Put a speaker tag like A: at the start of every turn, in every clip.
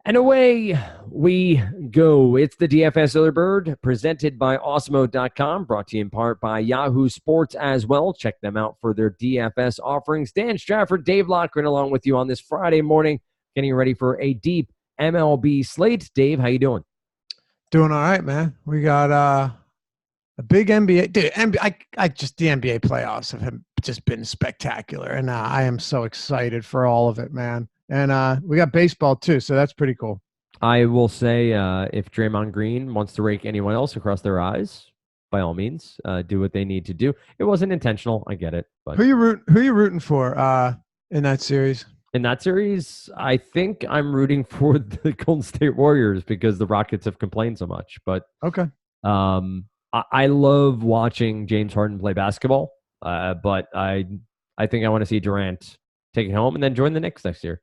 A: And away we go. It's the DFS Early Bird presented by Awesemo.com, brought to you in part by Yahoo Sports as well. Check them out for their DFS offerings. Dan Strafford, Dave Lockren along with you on this Friday morning, getting ready for a deep MLB slate. Dave, how you doing?
B: Doing all right, man. We got a big NBA. Dude, the NBA playoffs have just been spectacular, and I am so excited for all of it, man. And we got baseball too, so that's pretty cool.
A: I will say if Draymond Green wants to rake anyone else across their eyes, by all means, do what they need to do. It wasn't intentional. I get it. But
B: Who you rooting for in that series?
A: in that series, I think I'm rooting for the Golden State Warriors because the Rockets have complained so much. But
B: Okay.
A: I love watching James Harden play basketball, but I think I want to see Durant take it home and then join the Knicks next year.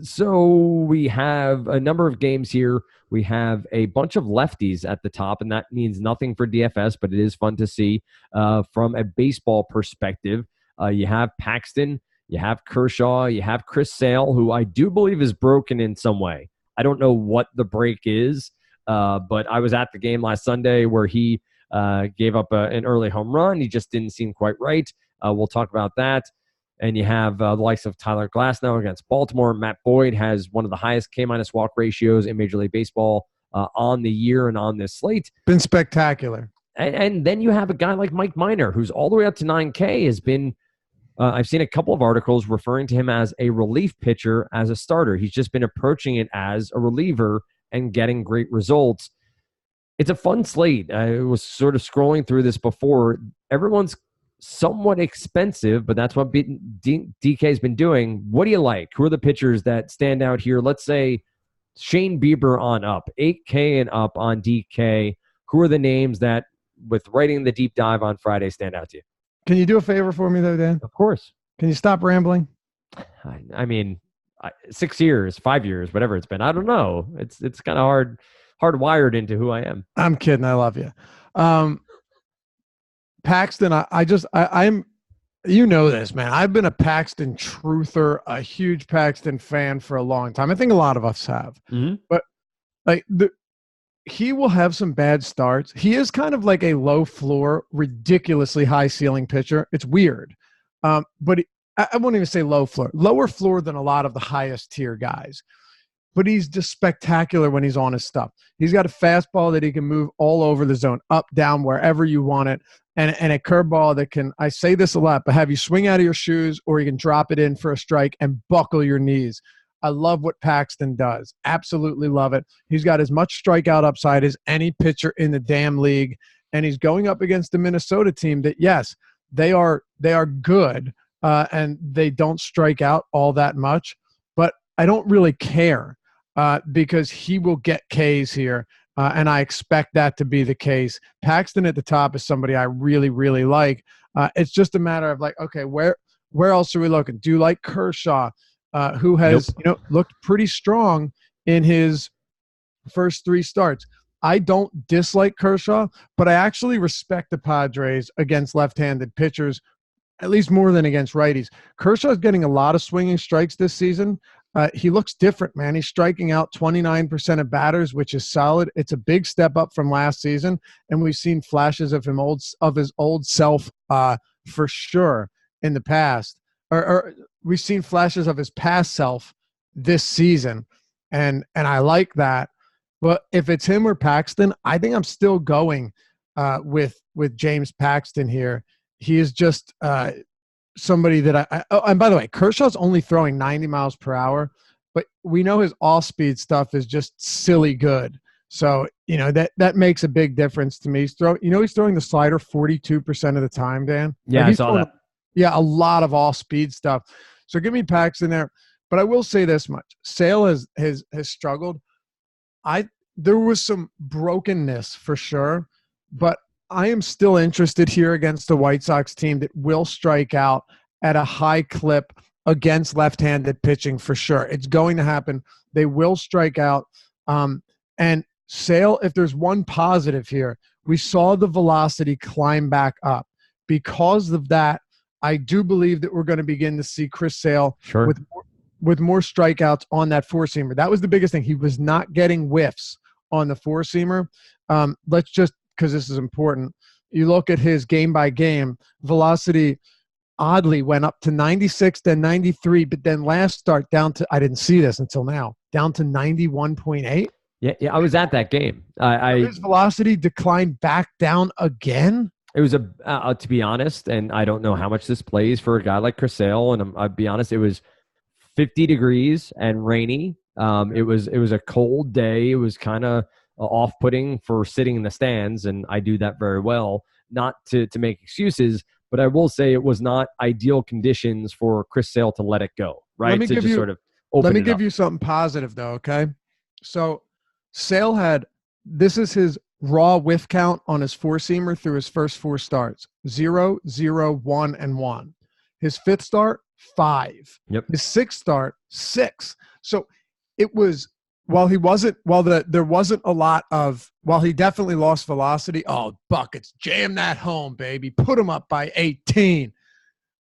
A: So we have a number of games here. We have a bunch of lefties at the top, and that means nothing for DFS, but it is fun to see from a baseball perspective. You have Paxton, you have Kershaw, you have Chris Sale, who I do believe is broken in some way. I don't know what the break is, but I was at the game last Sunday where he gave up an early home run. He just didn't seem quite right. We'll talk about that. And you have the likes of Tyler Glasnow against Baltimore. Matt Boyd has one of the highest K-minus walk ratios in Major League Baseball on the year and on this slate.
B: Been spectacular.
A: And then you have a guy like Mike Minor, who's all the way up to 9K, has been I've seen a couple of articles referring to him as a relief pitcher as a starter. He's just been approaching it as a reliever and getting great results. It's a fun slate. I was sort of scrolling through this before. Everyone's somewhat expensive, but that's what DK's been doing. What do you like? Who are the pitchers that stand out here? Let's say Shane Bieber on up, 8K and up on DK. Who are the names that, with writing the deep dive on Friday, stand out to you?
B: Can you do a favor for me, though, Dan?
A: Of course.
B: Can you stop rambling?
A: I mean, 6 years, 5 years, whatever it's been. I don't know. It's kind of hardwired into who I am.
B: I'm kidding. I love you. Paxton, I'm, you know this, man. I've been a Paxton truther, a huge Paxton fan for a long time. I think a lot of us have.
A: Mm-hmm.
B: But like he will have some bad starts. He is kind of like a low floor, ridiculously high ceiling pitcher. It's weird. But I won't even say low floor, lower floor than a lot of the highest tier guys. But he's just spectacular when he's on his stuff. He's got a fastball that he can move all over the zone, up, down, wherever you want it. And a curveball that can, I say this a lot, but have you swing out of your shoes, or you can drop it in for a strike and buckle your knees. I love what Paxton does. Absolutely love it. He's got as much strikeout upside as any pitcher in the damn league. And he's going up against the Minnesota team that, yes, they are good, and they don't strike out all that much. But I don't really care because he will get Ks here. And I expect that to be the case. Paxton at the top is somebody I really, really like. It's just a matter of like, okay, where else are we looking? Do you like Kershaw, who has looked pretty strong in his first 3 starts? I don't dislike Kershaw, but I actually respect the Padres against left-handed pitchers, at least more than against righties. Kershaw's getting a lot of swinging strikes this season. He looks different, man. He's striking out 29% of batters, which is solid. It's a big step up from last season, and we've seen flashes of his old self for sure in the past. Or we've seen flashes of his past self this season, and I like that. But if it's him or Paxton, I think I'm still going with James Paxton here. He is just somebody that and by the way, Kershaw's only throwing 90 miles per hour, but we know his off-speed stuff is just silly good. So, that makes a big difference to me. He's throwing the slider 42% of the time, Dan.
A: Yeah, I saw that.
B: Yeah, a lot of off-speed stuff. So give me Paxton there. But I will say this much. Sale has struggled. There was some brokenness for sure, but I am still interested here against the White Sox team that will strike out at a high clip against left-handed pitching for sure. It's going to happen. They will strike out. And Sale, if there's one positive here, we saw the velocity climb back up. Because of that, I do believe that we're going to begin to see Chris Sale with more strikeouts on that four-seamer. That was the biggest thing. He was not getting whiffs on the four-seamer. Let's just, because this is important, you look at his game-by-game velocity. Oddly went up to 96, then 93, but then last start down to, I didn't see this until now, down to 91.8.
A: Yeah, I was at that game.
B: His velocity declined back down again.
A: It was to be honest, and I don't know how much this plays for a guy like Chris Sale, and I'll be honest, it was 50 degrees and rainy. It was a cold day. It was kind of off-putting for sitting in the stands, and I do that very well. Not to make excuses, but I will say it was not ideal conditions for Chris Sale to let it go, right?
B: Let me give
A: You
B: something positive, though, okay? So Sale this is his raw whiff count on his four-seamer through his first four starts: 0, 0, 1, and 1. His fifth start, 5.
A: Yep.
B: His sixth start, 6. So it was, while he definitely lost velocity. Oh, buckets, jam that home, baby. Put him up by 18.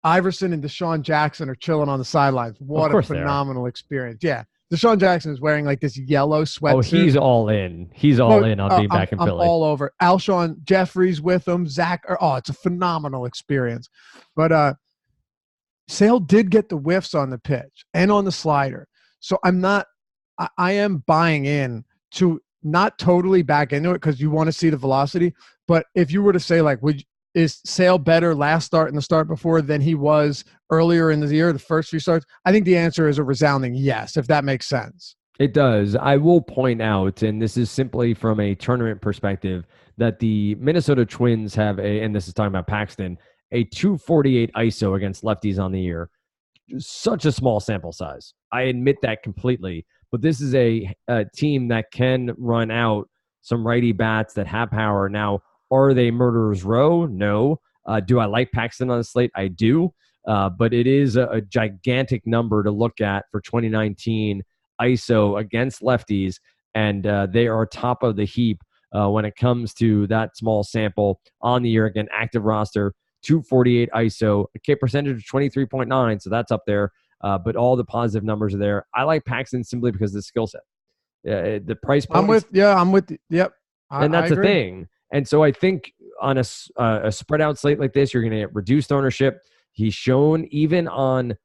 B: Iverson and Deshaun Jackson are chilling on the sidelines. What a phenomenal experience. Yeah. Deshaun Jackson is wearing like this yellow sweatsuit.
A: Oh, he's all in. He's all in on being back in Philly.
B: I'm all over. Alshon Jeffries with him. Zach. It's a phenomenal experience. But Sale did get the whiffs on the pitch and on the slider. So I am buying in to not totally back into it because you want to see the velocity. But if you were to say, like, is Sale better last start and the start before than he was earlier in the year, the first few starts? I think the answer is a resounding yes, if that makes sense.
A: It does. I will point out, and this is simply from a tournament perspective, that the Minnesota Twins have and this is talking about Paxton, a 248 ISO against lefties on the year. Such a small sample size. I admit that completely. But this is a team that can run out some righty bats that have power. Now, are they murderer's row? No. Do I like Paxton on the slate? I do. But it is a gigantic number to look at for 2019 ISO against lefties, and they are top of the heap when it comes to that small sample on the year. Again, active roster, 248 ISO, a K percentage of 23.9, so that's up there. But all the positive numbers are there. I like Paxton simply because of the skill set. The price point.
B: I'm with you. Yep.
A: And that's the thing. And so I think on a spread out slate like this, you're going to get reduced ownership. He's shown even on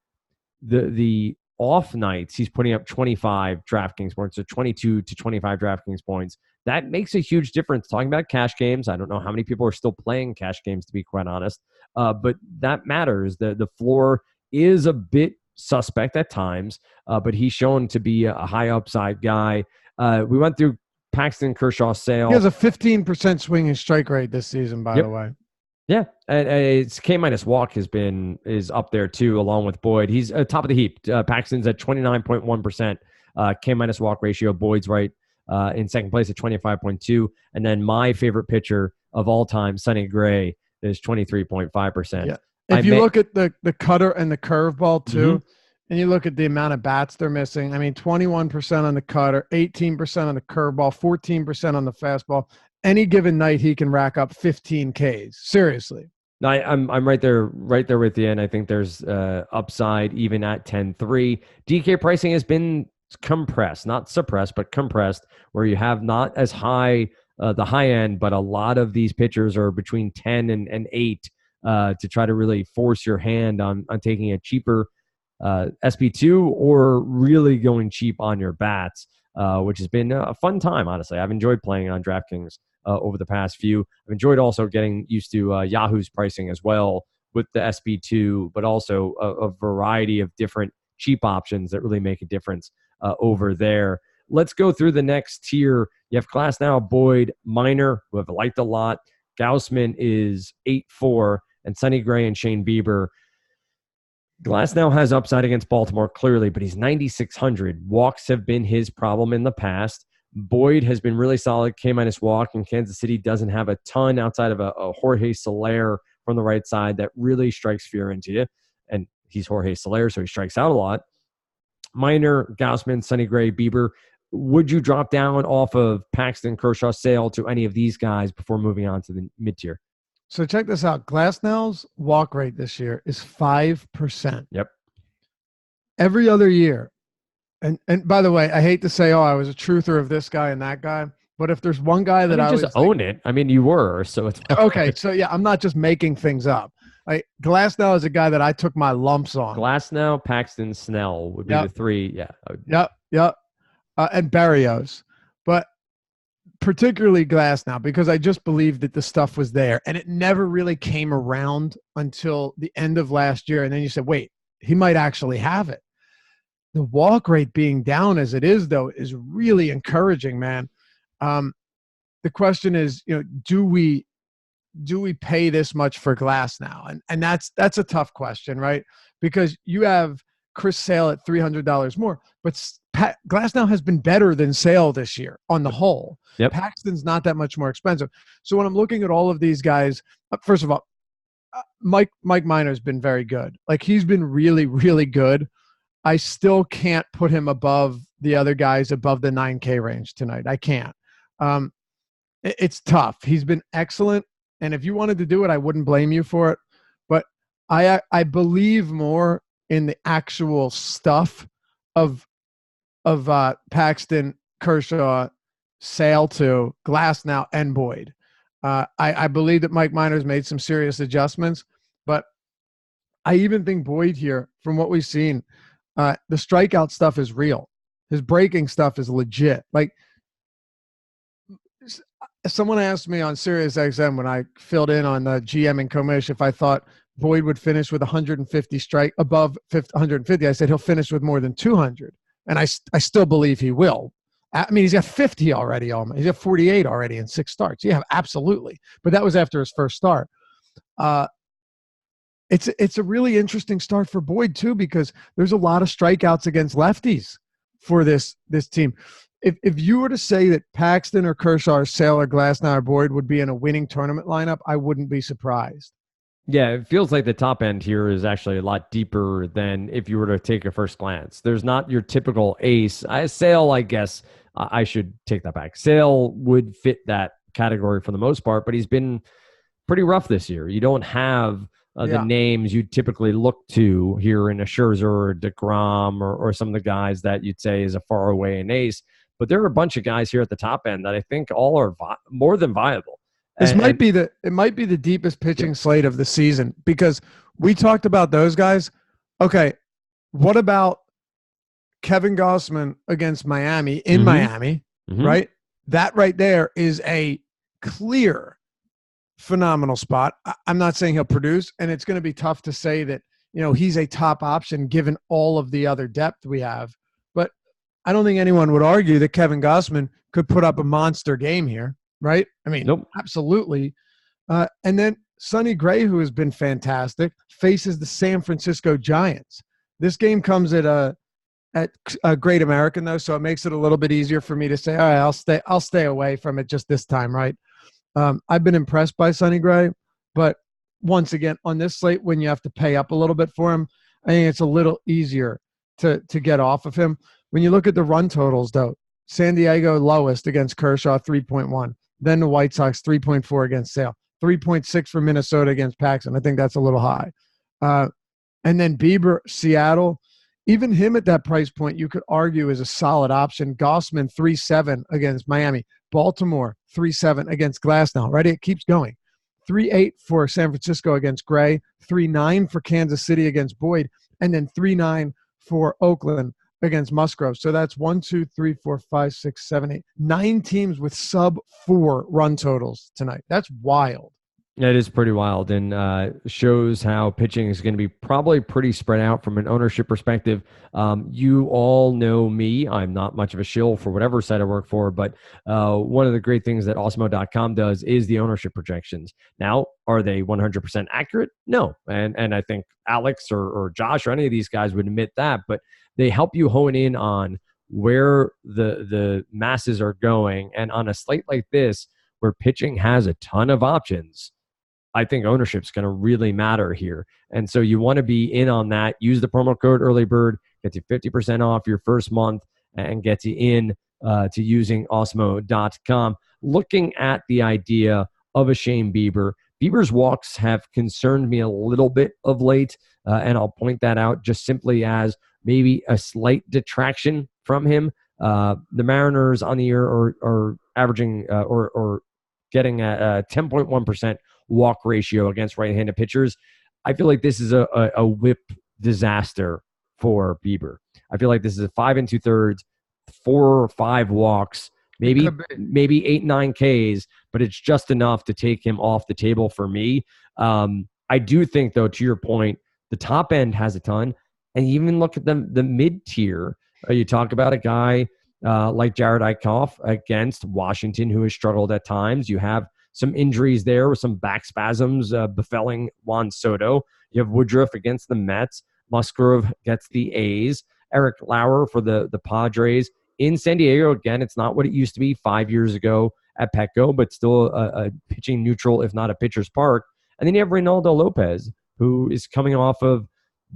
A: the off nights, he's putting up 25 DraftKings points, so 22 to 25 DraftKings points. That makes a huge difference. Talking about cash games, I don't know how many people are still playing cash games, to be quite honest, but that matters. The floor is a bit suspect at times, but he's shown to be a high upside guy. We went through Paxton, Kershaw, Sale.
B: He has a 15% swinging strike rate this season, by the way.
A: Yeah, and it's K-minus walk is up there too, along with Boyd. He's top of the heap. Paxton's at 29.1% K-minus walk ratio. Boyd's right in second place at 25.2, and then my favorite pitcher of all time, Sonny Gray, is 23.5%.
B: Yeah. If you look at the cutter and the curveball too, and you look at the amount of bats they're missing, I mean, 21% on the cutter, 18% on the curveball, 14% on the fastball. Any given night, he can rack up 15 Ks. Seriously.
A: No, I'm right there with you, and I think there's upside even at 10-3. DK pricing has been compressed, not suppressed, but compressed, where you have not as high the high end, but a lot of these pitchers are between 10 and 8 to try to really force your hand on taking a cheaper SP2 or really going cheap on your bats, which has been a fun time, honestly. I've enjoyed playing on DraftKings over the past few. I've enjoyed also getting used to Yahoo's pricing as well with the SP2, but also a variety of different cheap options that really make a difference over there. Let's go through the next tier. You have Glasnow, Boyd, Minor, who I've liked a lot. Gausman is 8-4, and Sonny Gray and Shane Bieber. Glasnow has upside against Baltimore, clearly, but he's 9,600. Walks have been his problem in the past. Boyd has been really solid, K-minus walk, and Kansas City doesn't have a ton outside of a Jorge Soler from the right side that really strikes fear into you. And he's Jorge Soler, so he strikes out a lot. Minor, Gausman, Sonny Gray, Bieber. Would you drop down off of Paxton, Kershaw, Sale to any of these guys before moving on to the mid-tier?
B: So check this out. Glasnow's walk rate this year is 5%.
A: Yep.
B: every other year, and by the way, I hate to say, oh, I was a truther of this guy and that guy, but if there's one guy
A: I
B: that
A: mean,
B: I
A: just
B: was like,
A: own it. I mean, you were, so it's
B: okay, so yeah, I'm not just making things up. Like Glasnow is a guy that I took my lumps on.
A: Glasnow, Paxton, Snell would be the
B: Yep,
A: three. Yeah.
B: yep, and Barrios, but particularly Glasnow because I just believed that the stuff was there, and it never really came around until the end of last year, and then you said, wait, he might actually have it. The walk rate being down as it is, though, is really encouraging, man. The question is, do we pay this much for Glasnow? And that's a tough question, right? Because you have Chris Sale at $300 more, but Glasnow has been better than Sale this year on the whole.
A: Yep.
B: Paxton's not that much more expensive. So when I'm looking at all of these guys, first of all, Mike Minor's been very good. Like he's been really, really good. I still can't put him above the other guys above the 9K range tonight. I can't. It's tough. He's been excellent. And if you wanted to do it, I wouldn't blame you for it. But I believe more in the actual stuff of Paxton, Kershaw, Sale to Glasnow, and Boyd. I believe that Mike Minor's made some serious adjustments, but I even think Boyd here, from what we've seen, the strikeout stuff is real. His breaking stuff is legit. Like someone asked me on SiriusXM when I filled in on the GM and Komish if I thought Boyd would finish with 150 above 150. I said he'll finish with more than 200, and I still believe he will. I mean, he's got 50 already. He's got 48 already in 6 starts. Yeah, absolutely. But that was after his first start. It's a really interesting start for Boyd too, because there's a lot of strikeouts against lefties for this team. If you were to say that Paxton or Kershaw or Sale or Glasnow or Boyd would be in a winning tournament lineup, I wouldn't be surprised.
A: Yeah, it feels like the top end here is actually a lot deeper than if you were to take a first glance. There's not your typical ace. Sale, I guess I should take that back. Sale would fit that category for the most part, but he's been pretty rough this year. You don't have the names you typically look to here in a Scherzer or DeGrom or some of the guys that you'd say is a far away an ace. But there are a bunch of guys here at the top end that I think all are more than viable.
B: It might be the deepest pitching slate of the season, because we talked about those guys. Okay, what about Kevin Gausman against Miami in Miami, right? That right there is a clear phenomenal spot. I'm not saying he'll produce, and it's going to be tough to say that, he's a top option given all of the other depth we have. But I don't think anyone would argue that Kevin Gausman could put up a monster game here, right? I mean,
A: nope.
B: Absolutely. And then Sonny Gray, who has been fantastic, faces the San Francisco Giants. This game comes at a Great American, though, so it makes it a little bit easier for me to say, all right, I'll stay away from it just this time, right? I've been impressed by Sonny Gray, but once again, on this slate, when you have to pay up a little bit for him, I think it's a little easier to get off of him. When you look at the run totals, though, San Diego lowest against Kershaw, 3.1. Then the White Sox, 3.4 against Sale. 3.6 for Minnesota against Paxton. I think that's a little high. And then Bieber, Seattle, even him at that price point, you could argue is a solid option. Gausman, 3.7 against Miami. Baltimore, 3.7 against Glasnow. Right? It keeps going. 3.8 for San Francisco against Gray. 3.9 for Kansas City against Boyd. And then 3.9 for Oakland against Musgrove. So that's 1, 2, 3, 4, 5, 6, 7, 8, 9 teams with sub 4 run totals tonight. That's wild.
A: It is pretty wild, and shows how pitching is going to be probably pretty spread out from an ownership perspective. You all know me. I'm not much of a shill for whatever site I work for, but one of the great things that Awesemo.com does is the ownership projections. Now, are they 100% accurate? No. And I think Alex or Josh or any of these guys would admit that, but they help you hone in on where the masses are going. And on a slate like this, where pitching has a ton of options, I think ownership is going to really matter here. And so you want to be in on that. Use the promo code EARLYBIRD, get you 50% off your first month and get you in to using Awesemo.com. Looking at the idea of a Shane Bieber. Bieber's walks have concerned me a little bit of late, and I'll point that out just simply as maybe a slight detraction from him. The Mariners on the year are averaging or getting a 10.1% walk ratio against right-handed pitchers. I feel like this is a whip disaster for Bieber. I feel like this is a 5 2/3, 4 or 5 walks, maybe 8-9 Ks, but it's just enough to take him off the table for me. I do think, though, to your point, the top end has a ton, and even look at the mid tier. You talk about a guy like Jared Eichhoff against Washington, who has struggled at times. You have some injuries there with some back spasms befalling Juan Soto. You have Woodruff against the Mets. Musgrove gets the A's. Eric Lauer for the Padres. In San Diego, again, it's not what it used to be 5 years ago at Petco, but still a pitching neutral, if not a pitcher's park. And then you have Reynaldo Lopez, who is coming off of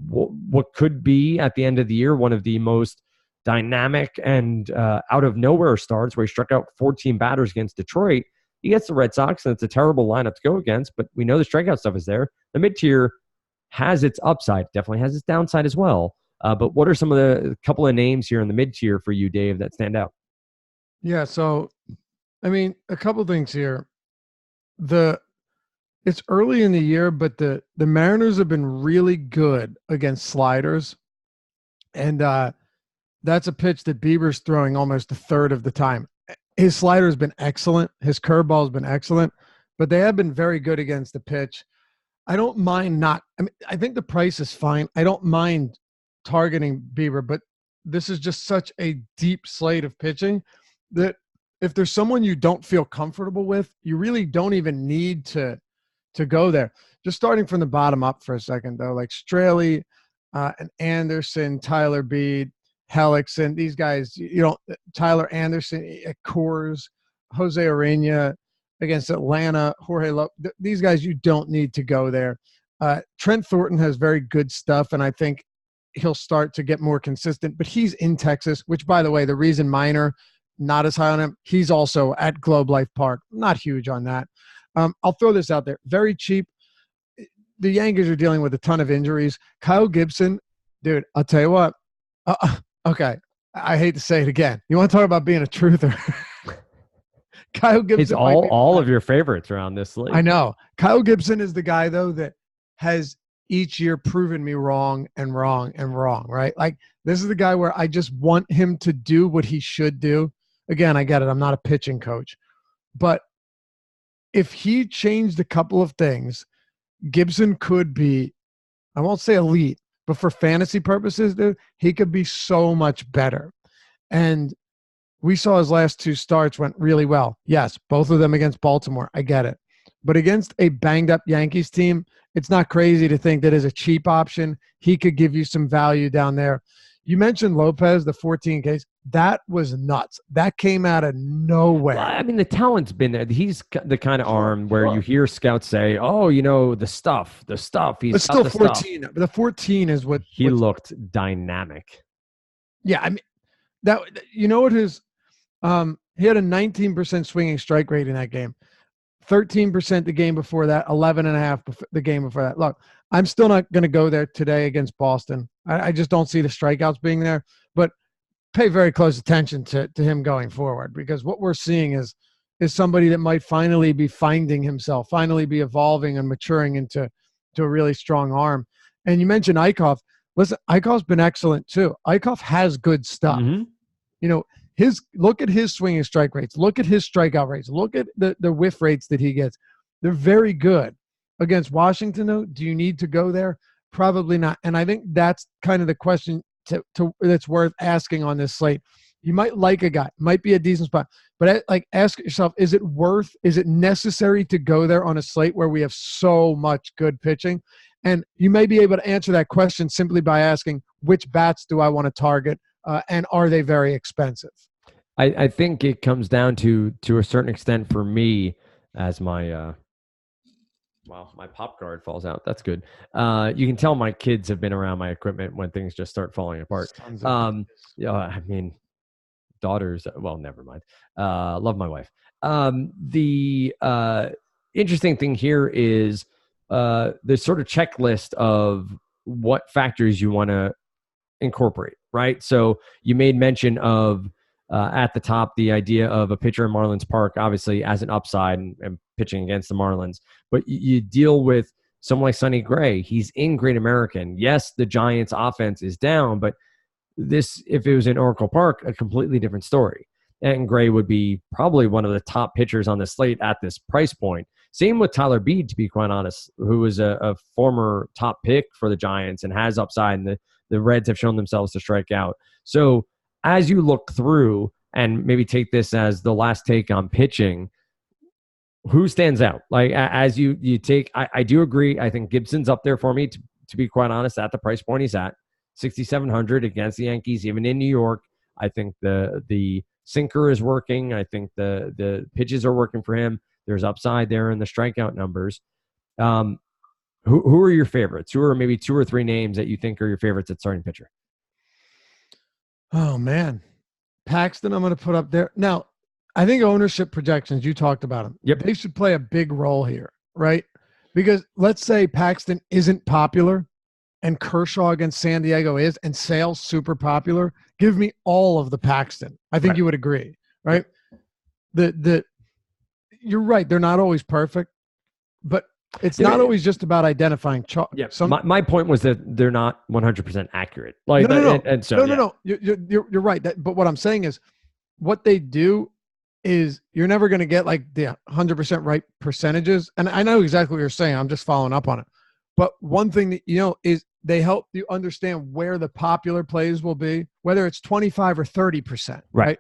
A: what could be, at the end of the year, one of the most dynamic and out of nowhere starts, where he struck out 14 batters against Detroit. He gets the Red Sox, and it's a terrible lineup to go against, but we know the strikeout stuff is there. The mid-tier has its upside, definitely has its downside as well. But what are some of the couple of names here in the mid-tier for you, Dave, that stand out?
B: Yeah, so, I mean, a couple things here. It's early in the year, but the Mariners have been really good against sliders. And that's a pitch that Bieber's throwing almost a third of the time. His slider has been excellent. His curveball has been excellent, but they have been very good against the pitch. I don't mind I think the price is fine. I don't mind targeting Bieber, but this is just such a deep slate of pitching that if there's someone you don't feel comfortable with, you really don't even need to go there. Just starting from the bottom up for a second, though, like Straley and Anderson, Tyler Beede, Hellickson, these guys, Tyler Anderson at Coors, Jose Urena against Atlanta, Jorge Lopez, these guys, you don't need to go there. Trent Thornton has very good stuff, and I think he'll start to get more consistent, but he's in Texas, which, by the way, the reason Minor not as high on him, he's also at Globe Life Park. Not huge on that. I'll throw this out there. Very cheap. The Yankees are dealing with a ton of injuries. Kyle Gibson, dude, I'll tell you what. Okay, I hate to say it again. You want to talk about being a truther? Kyle Gibson.
A: It's all of your favorites around this league.
B: I know. Kyle Gibson is the guy, though, that has each year proven me wrong and wrong and wrong, right? Like, this is the guy where I just want him to do what he should do. Again, I get it. I'm not a pitching coach. But if he changed a couple of things, Gibson could be, I won't say elite, but for fantasy purposes, dude, he could be so much better. And we saw his last 2 starts went really well. Yes, both of them against Baltimore. I get it. But against a banged-up Yankees team, it's not crazy to think that as a cheap option, he could give you some value down there. You mentioned Lopez, the 14 Ks. That was nuts. That came out of nowhere.
A: Well, I mean, the talent's been there. He's the kind of arm where you hear scouts say, "Oh, the stuff." He's
B: but still 14.
A: Stuff.
B: The 14 is what
A: he looked dynamic.
B: Yeah, I mean that. You know what his he had a 19% swinging strike rate in that game, 13% the game before that, 11.5 the game before that. Look, I'm still not going to go there today against Boston. I just don't see the strikeouts being there, but pay very close attention to him going forward, because what we're seeing is somebody that might finally be finding himself, finally be evolving and maturing into a really strong arm. And you mentioned Eichhoff. Listen, Eichhoff's been excellent too. Eichhoff has good stuff. Mm-hmm. Look at his swinging strike rates. Look at his strikeout rates. Look at the whiff rates that he gets. They're very good. Against Washington, though, do you need to go there? Probably not. And I think that's kind of the question that's worth asking on this slate. You might like a guy, might be a decent spot, but ask yourself, is it necessary to go there on a slate where we have so much good pitching? And you may be able to answer that question simply by asking, which bats do I want to target, and are they very expensive?
A: I think it comes down to a certain extent for me, as my my pop guard falls out. That's good. You can tell my kids have been around my equipment when things just start falling apart. I mean, daughters, well, never mind. Love my wife. The interesting thing here is the sort of checklist of what factors you want to incorporate, right? So you made mention of at the top the idea of a pitcher in Marlins Park, obviously as an upside and pitching against the Marlins, but you deal with someone like Sonny Gray. He's in Great American. Yes, the Giants' offense is down, but this, if it was in Oracle Park, a completely different story. And Gray would be probably one of the top pitchers on the slate at this price point. Same with Tyler Beede, to be quite honest, who was a former top pick for the Giants and has upside, and the Reds have shown themselves to strike out. So as you look through and maybe take this as the last take on pitching, who stands out? Like as you take, I do agree. I think Gibson's up there for me, to be quite honest, at the price point he's at. 6,700 against the Yankees, even in New York. I think the sinker is working. I think the pitches are working for him. There's upside there in the strikeout numbers. Who are your favorites? Who are maybe 2 or 3 names that you think are your favorites at starting pitcher?
B: Oh, man. Paxton, I'm going to put up there. Now, I think ownership projections, you talked about them.
A: Yep.
B: They should play a big role here, right? Because let's say Paxton isn't popular and Kershaw against San Diego is, and Sale's super popular. Give me all of the Paxton. I think you would agree, right? You're right. They're not always perfect, but it's not always just about identifying chalk.
A: Yeah. My point was that they're not 100% accurate. Like
B: no.
A: No.
B: You're right. But what I'm saying is, what they do is you're never going to get like the 100% right percentages. And I know exactly what you're saying. I'm just following up on it. But one thing that is they help you understand where the popular plays will be, whether it's 25 or 30%, right?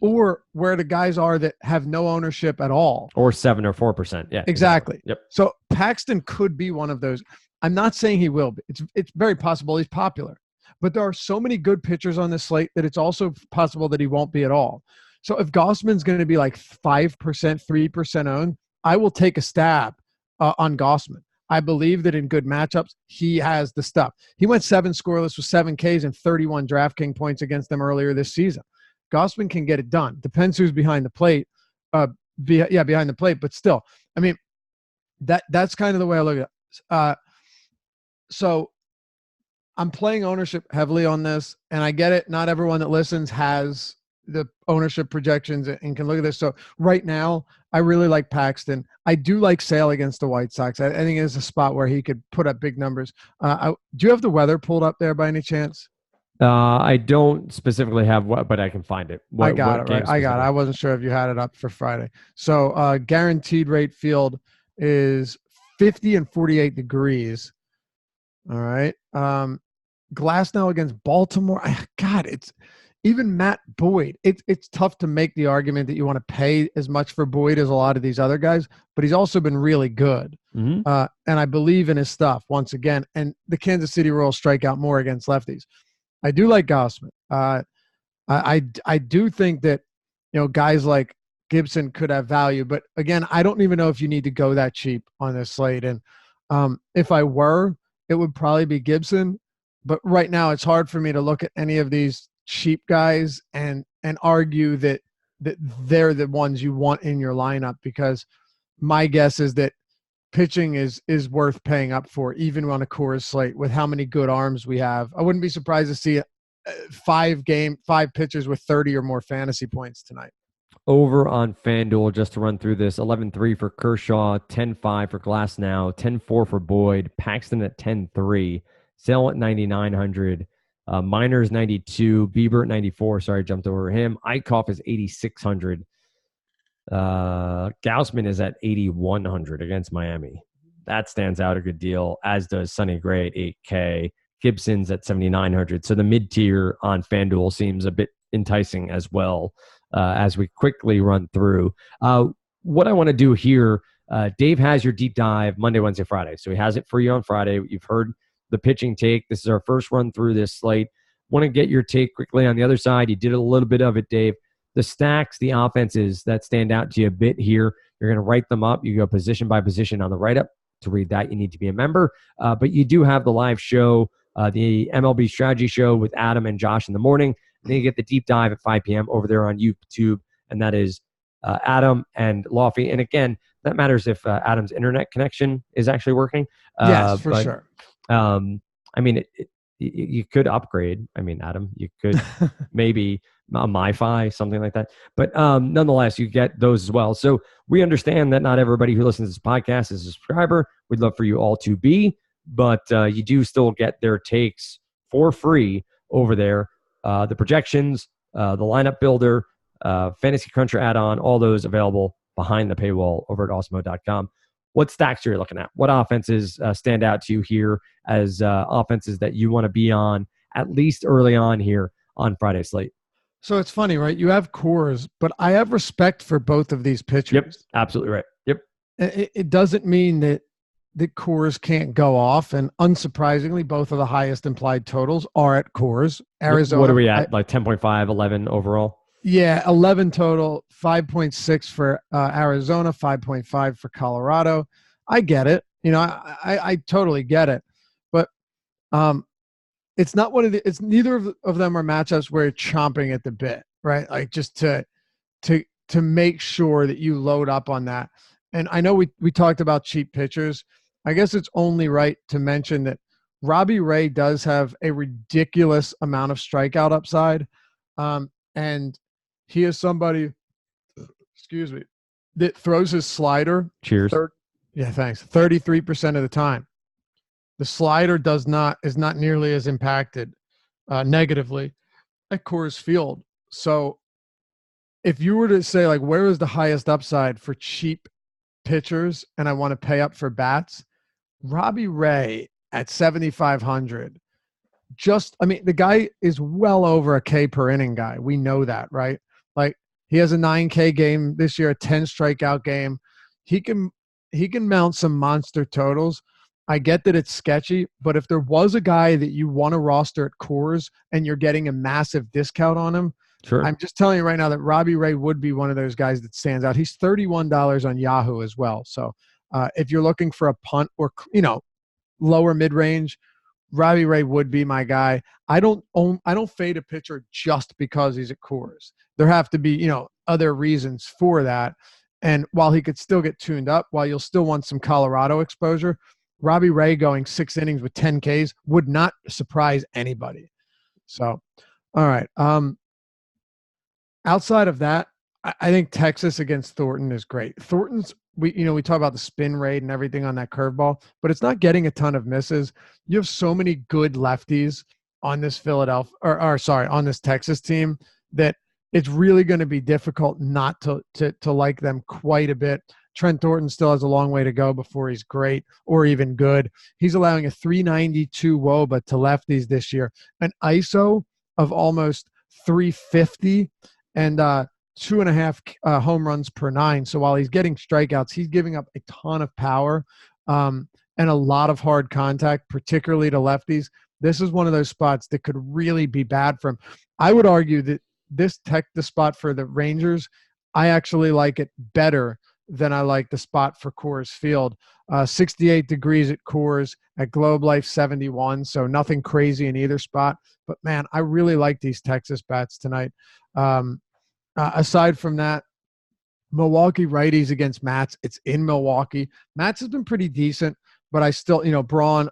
B: Or where the guys are that have no ownership at all.
A: Or 7 or 4%. Yeah.
B: Exactly.
A: Yep.
B: So Paxton could be one of those. I'm not saying he will be. It's very possible he's popular. But there are so many good pitchers on this slate that it's also possible that he won't be at all. So if Gausman's going to be like 5%, 3% owned, I will take a stab on Gausman. I believe that in good matchups, he has the stuff. He went 7 scoreless with 7 Ks and 31 DraftKings points against them earlier this season. Gausman can get it done. Depends who's behind the plate. Behind the plate, but still, I mean, that's kind of the way I look at it. So I'm playing ownership heavily on this, and I get it. Not everyone that listens has the ownership projections and can look at this. So right now, I really like Paxton. I do like Sale against the White Sox. I think it's a spot where he could put up big numbers. Do you have the weather pulled up there by any chance?
A: I don't specifically have what, but I can find it.
B: I got it, right? I got it. I wasn't sure if you had it up for Friday. So guaranteed rate field is 50 and 48 degrees. All right. Glass now against Baltimore. God, it's even Matt Boyd. It's tough to make the argument that you want to pay as much for Boyd as a lot of these other guys, but he's also been really good.
A: Mm-hmm.
B: And I believe in his stuff once again. And the Kansas City Royals strike out more against lefties. I do like Gausman. I do think that, guys like Gibson could have value, but again, I don't even know if you need to go that cheap on this slate. And if I were, it would probably be Gibson. But right now, it's hard for me to look at any of these cheap guys and argue that they're the ones you want in your lineup, because my guess is that pitching is worth paying up for, even on a Coors slate with how many good arms we have. I wouldn't be surprised to see 5 pitchers with 30 or more fantasy points tonight.
A: Over on FanDuel, just to run through this, 11-3 for Kershaw, 10-5 for Glasnow, 10-4 for Boyd, Paxton at 10-3, Sale at 9,900, Miners 92, Bieber at 94. Sorry, jumped over him. Eichhoff is 8,600. Gausman is at 8,100 against Miami. That stands out a good deal, as does Sonny Gray at 8K. Gibson's at 7,900. So the mid-tier on FanDuel seems a bit enticing as well, as we quickly run through. What I want to do here, Dave has your deep dive Monday, Wednesday, Friday. So he has it for you on Friday. You've heard the pitching take. This is our first run through this slate. Want to get your take quickly on the other side. You did a little bit of it, Dave. The stacks, the offenses that stand out to you a bit here, you're going to write them up. You go position by position on the write-up. To read that, you need to be a member. But you do have the live show, the MLB Strategy Show with Adam and Josh in the morning. And then you get the deep dive at 5 p.m. over there on YouTube. And that is Adam and Lofty. And again, that matters if Adam's internet connection is actually working.
B: Yes, for sure.
A: I mean, you could upgrade. I mean, Adam, you could maybe a MiFi, something like that. But nonetheless, you get those as well. So we understand that not everybody who listens to this podcast is a subscriber. We'd love for you all to be, but you do still get their takes for free over there. The projections, the lineup builder, Fantasy Cruncher add-on, all those available behind the paywall over at awesemo.com. What stacks are you looking at? What offenses stand out to you here as offenses that you want to be on at least early on here on Friday slate?
B: So it's funny, right? You have Coors, but I have respect for both of these pitchers.
A: Yep, absolutely right. Yep.
B: It doesn't mean that Coors can't go off, and unsurprisingly, both of the highest implied totals are at Coors. Arizona.
A: What are we at? Like 10.5, 11 overall?
B: Yeah, 11 total, 5.6 for Arizona, 5.5 for Colorado. I get it. I totally get it. But it's not one of the. It's neither of them are matchups where you're chomping at the bit, right? Like just to make sure that you load up on that. And I know we talked about cheap pitchers. I guess it's only right to mention that Robbie Ray does have a ridiculous amount of strikeout upside, and he is somebody, excuse me, that throws his slider.
A: Cheers.
B: Thanks. 33% of the time. The slider is not nearly as impacted negatively at Coors Field. So if you were to say, like, where is the highest upside for cheap pitchers and I want to pay up for bats, Robbie Ray at 7,500. The guy is well over a K per inning guy. We know that, right? Like, he has a 9K game this year, a 10 strikeout game. He can mount some monster totals. I get that it's sketchy, but if there was a guy that you want to roster at Coors and you're getting a massive discount on him,
A: sure.
B: I'm just telling you right now that Robbie Ray would be one of those guys that stands out. He's $31 on Yahoo as well. So if you're looking for a punt or, lower mid-range, Robbie Ray would be my guy. I don't fade a pitcher just because he's at Coors. There have to be, other reasons for that. And while he could still get tuned up, while you'll still want some Colorado exposure, Robbie Ray going 6 innings with 10 Ks would not surprise anybody. So, all right. Outside of that, I think Texas against Thornton is great. Thornton's, we talk about the spin rate and everything on that curveball, but it's not getting a ton of misses. You have so many good lefties on this on this Texas team that it's really going to be difficult not to like them quite a bit. Trent Thornton still has a long way to go before he's great or even good. He's allowing a 392 WOBA to lefties this year, an ISO of almost 350, and 2.5 home runs per 9. So while he's getting strikeouts, he's giving up a ton of power and a lot of hard contact, particularly to lefties. This is one of those spots that could really be bad for him. I would argue that the spot for the Rangers, I actually like it better than I like the spot for Coors Field. 68 degrees at Coors, at Globe Life 71, so nothing crazy in either spot. But, man, I really like these Texas bats tonight. Aside from that, Milwaukee righties against Mats. It's in Milwaukee. Mats has been pretty decent, but I still, Braun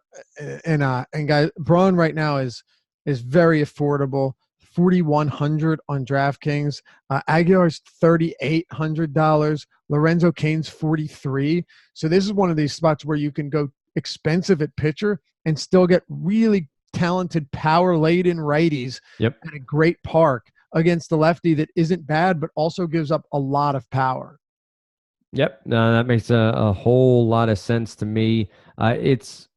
B: and guys, Braun right now is very affordable. 4,100 on DraftKings. Aguilar's $3,800. Lorenzo Cain's 43. So this is one of these spots where you can go expensive at pitcher and still get really talented, power-laden righties at a great park against the lefty that isn't bad, but also gives up a lot of power.
A: Yep, that makes a whole lot of sense to me. It's,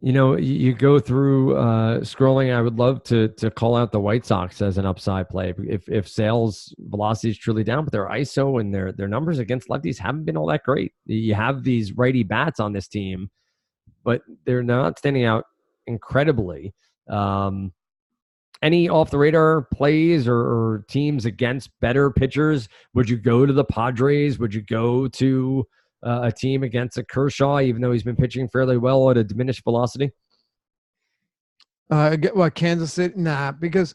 A: you go through scrolling. I would love to call out the White Sox as an upside play. If sales velocity is truly down, but their ISO and their numbers against lefties haven't been all that great. You have these righty bats on this team, but they're not standing out incredibly. Any off the radar plays or teams against better pitchers? Would you go to the Padres? Would you go to a team against a Kershaw, even though he's been pitching fairly well at a diminished velocity?
B: Kansas City? Nah, because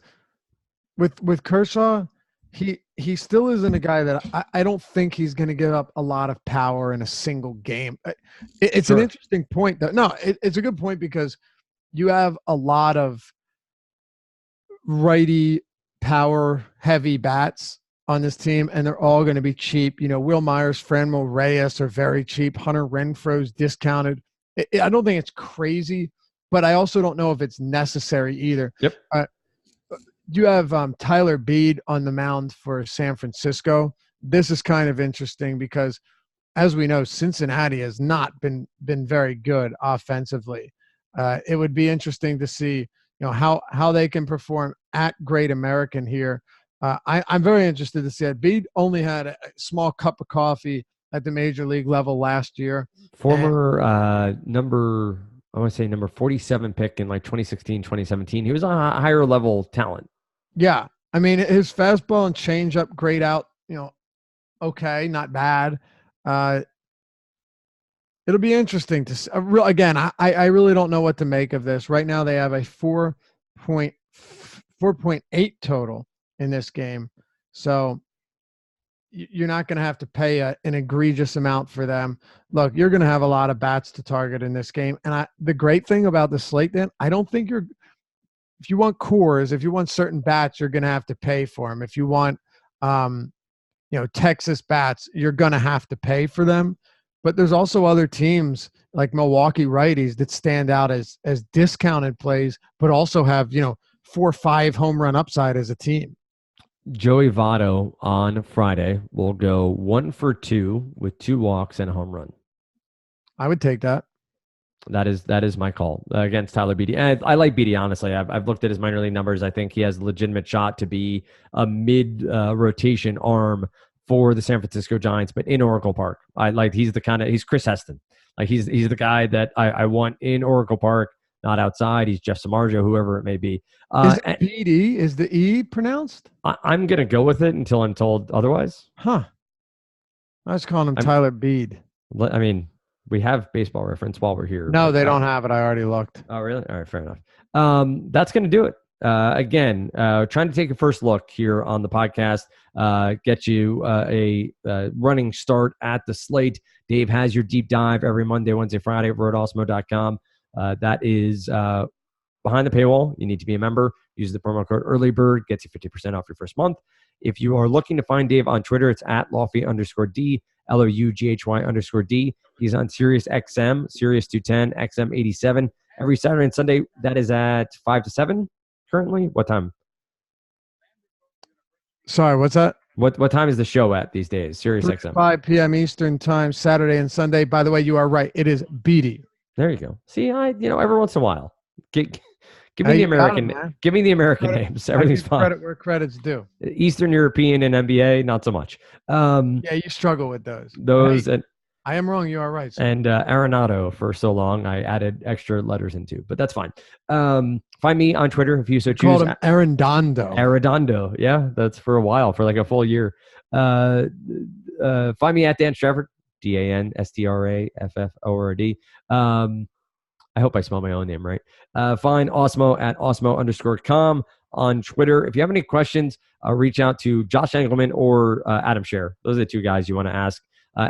B: with Kershaw, he still isn't a guy that I don't think he's going to give up a lot of power in a single game. It's an interesting point, though. No, it's a good point because you have a lot of righty power heavy bats on this team, and they're all going to be cheap. Will Myers, Franmil Reyes are very cheap. Hunter Renfroe's discounted. I don't think it's crazy, but I also don't know if it's necessary either.
A: Yep.
B: You have Tyler Beede on the mound for San Francisco. This is kind of interesting because, as we know, Cincinnati has not been very good offensively. It would be interesting to see, how they can perform at Great American here. I'm very interested to see it. Beede only had a small cup of coffee at the major league level last year.
A: Former number 47 pick in like 2016, 2017. He was a higher level talent.
B: Yeah. I mean, his fastball and changeup grade out, okay, not bad. It'll be interesting to see. Again, I really don't know what to make of this. Right now they have a 4.8 total in this game. So you're not going to have to pay an egregious amount for them. Look, you're going to have a lot of bats to target in this game. And the great thing about the slate, Dan, I don't think if you want cores, if you want certain bats, you're going to have to pay for them. If you want, Texas bats, you're going to have to pay for them. But there's also other teams like Milwaukee righties that stand out as discounted plays, but also have, 4 or 5 home run upside as a team.
A: Joey Votto on Friday will go 1 for 2 with 2 walks and a home run.
B: I would take that.
A: That is my call against Tyler Beede. And I like Beede, honestly. I've looked at his minor league numbers. I think he has a legitimate shot to be a mid rotation arm for the San Francisco Giants, but in Oracle Park. He's Chris Heston. Like he's the guy that I want in Oracle Park, not outside. He's Jeff Samardzija, whoever it may be.
B: Is it Beede? Is the E pronounced?
A: I'm going to go with it until I'm told otherwise.
B: Huh. I was calling him Tyler Beede.
A: I mean, we have Baseball Reference while we're here.
B: No, they don't have it. I already looked.
A: Oh, really? All right, fair enough. That's going to do it. Again, trying to take a first look here on the podcast, get you a running start at the slate. Dave has your deep dive every Monday, Wednesday, Friday at roadosmo.com. That is behind the paywall. You need to be a member. Use the promo code EarlyBird. Gets you 50% off your first month. If you are looking to find Dave on Twitter, it's at Lofty_D, LOUGHY_D. He's on Sirius XM, Sirius 210, XM 87. Every Saturday and Sunday, that is at 5 to 7 currently. What time?
B: Sorry, what's that?
A: What time is the show at these days? Sirius XM.
B: 5 p.m. Eastern time, Saturday and Sunday. By the way, you are right. It is Beede.
A: There you go. See, every once in a while, give me the American. Give me the American names. Everything's fine.
B: Credit where credit's due.
A: Eastern European and NBA, not so much.
B: Yeah, you struggle with those.
A: And
B: I am wrong. You are right. Sir.
A: And Arenado for so long, I added extra letters into, but that's fine. Find me on Twitter if you so choose.
B: Called him
A: Arredondo. Yeah, that's for a while, for like a full year. Find me at Dan Strafford, DANSTRAFFORD. I hope I spell my own name right. Find Osmo at Osmo_com on Twitter. If you have any questions, reach out to Josh Engelman or Adam Scher. Those are the 2 guys you want to ask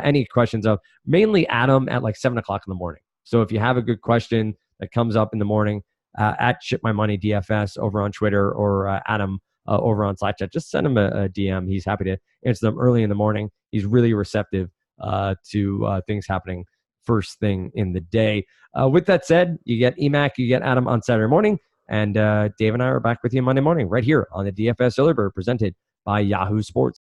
A: any questions of. Mainly Adam at like 7 o'clock in the morning. So if you have a good question that comes up in the morning, at Ship My Money DFS over on Twitter, or Adam over on Slack chat, just send him a DM. He's happy to answer them early in the morning. He's really receptive to things happening first thing in the day. With that said, you get EMAC, you get Adam on Saturday morning, and Dave and I are back with you Monday morning right here on the DFS Early Bird, presented by Yahoo Sports.